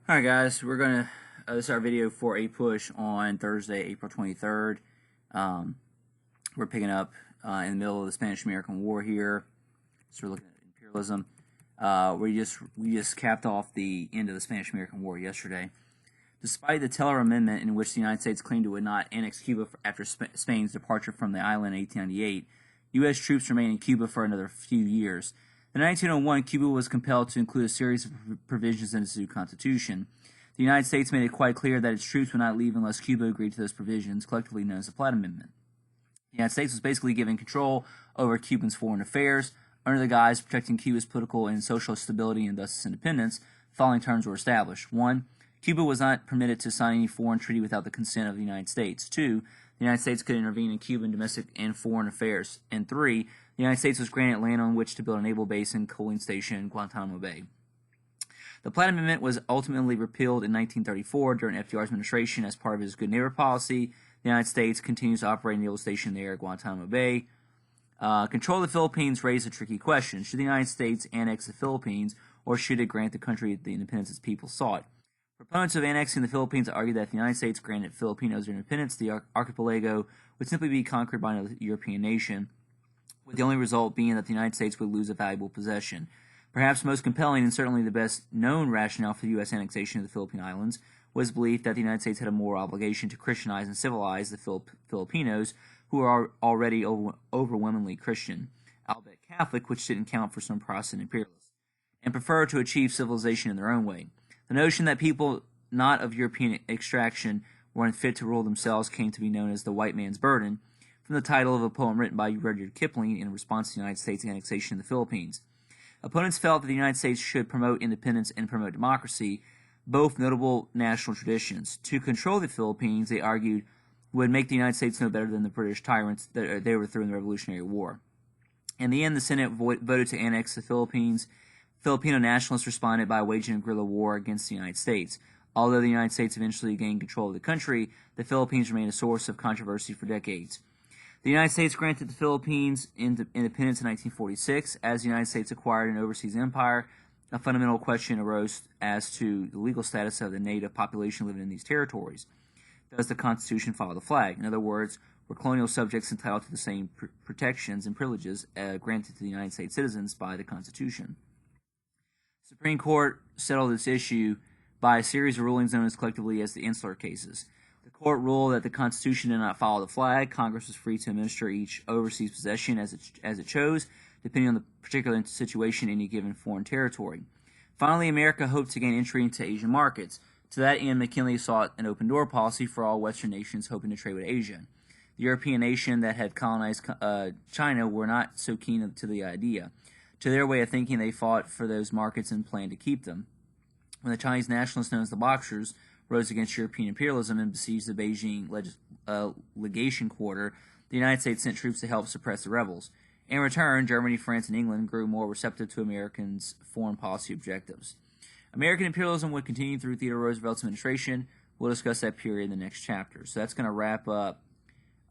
Alright guys, this is our video for APUSH on Thursday, April 23rd. We're picking up in the middle of the Spanish-American War here, so we're looking at imperialism. We just capped off the end of the Spanish-American War yesterday. Despite the Teller Amendment, in which the United States claimed it would not annex Cuba after Spain's departure from the island in 1898, U.S. troops remained in Cuba for another few years. In 1901, Cuba was compelled to include a series of provisions in its new constitution. The United States made it quite clear that its troops would not leave unless Cuba agreed to those provisions, collectively known as the Platt Amendment. The United States was basically given control over Cuban's foreign affairs, under the guise of protecting Cuba's political and social stability and thus its independence. The following terms were established. 1. Cuba was not permitted to sign any foreign treaty without the consent of the United States. 2. The United States could intervene in Cuban domestic and foreign affairs. And 3. The United States was granted land on which to build a naval base and coaling station in Guantanamo Bay. The Platt Amendment was ultimately repealed in 1934 during FDR's administration as part of his good neighbor policy. The United States continues to operate a naval station there at Guantanamo Bay. Control of the Philippines raised a tricky question. Should the United States annex the Philippines, or should it grant the country the independence its people sought? Proponents of annexing the Philippines argue that if the United States granted Filipinos their independence, the archipelago would simply be conquered by another European nation, with the only result being that the United States would lose a valuable possession. Perhaps most compelling and certainly the best known rationale for the U.S. annexation of the Philippine Islands was belief that the United States had a moral obligation to Christianize and civilize the Filipinos, who are already overwhelmingly Christian, albeit Catholic, which didn't count for some Protestant imperialists, and prefer to achieve civilization in their own way. The notion that people not of European extraction were unfit to rule themselves came to be known as the white man's burden, from the title of a poem written by Rudyard Kipling in response to the United States annexation of the Philippines. Opponents felt that the United States should promote independence and promote democracy, both notable national traditions. To control the Philippines, they argued, would make the United States no better than the British tyrants that they overthrew in the Revolutionary War. In the end, the Senate voted to annex the Philippines. Filipino nationalists responded by waging a guerrilla war against the United States. Although the United States eventually gained control of the country, the Philippines remained a source of controversy for decades. The United States granted the Philippines independence in 1946. As the United States acquired an overseas empire, a fundamental question arose as to the legal status of the native population living in these territories. Does the Constitution follow the flag? In other words, were colonial subjects entitled to the same protections and privileges granted to the United States citizens by the Constitution? The Supreme Court settled this issue by a series of rulings known as collectively as the Insular Cases. The court ruled that the Constitution did not follow the flag. Congress was free to administer each overseas possession as it chose, depending on the particular situation in any given foreign territory. Finally, America hoped to gain entry into Asian markets. To that end, McKinley sought an open-door policy for all Western nations hoping to trade with Asia. The European nation that had colonized China were not so keen to the idea. To their way of thinking, they fought for those markets and planned to keep them. When the Chinese nationalists known as the Boxers rose against European imperialism and besieged the Beijing legation quarter, the United States sent troops to help suppress the rebels. In return, Germany, France, and England grew more receptive to Americans' foreign policy objectives. American imperialism would continue through Theodore Roosevelt's administration. We'll discuss that period in the next chapter. So that's going to wrap up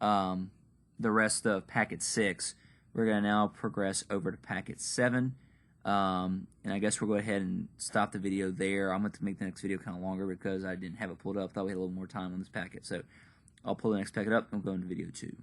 the rest of Packet 6. We're going to now progress over to Packet 7. And I guess we'll go ahead and stop the video there. I'm going to make the next video kind of longer because I didn't have it pulled up. Thought we had a little more time on this packet. So I'll pull the next packet up and we'll go into video 2.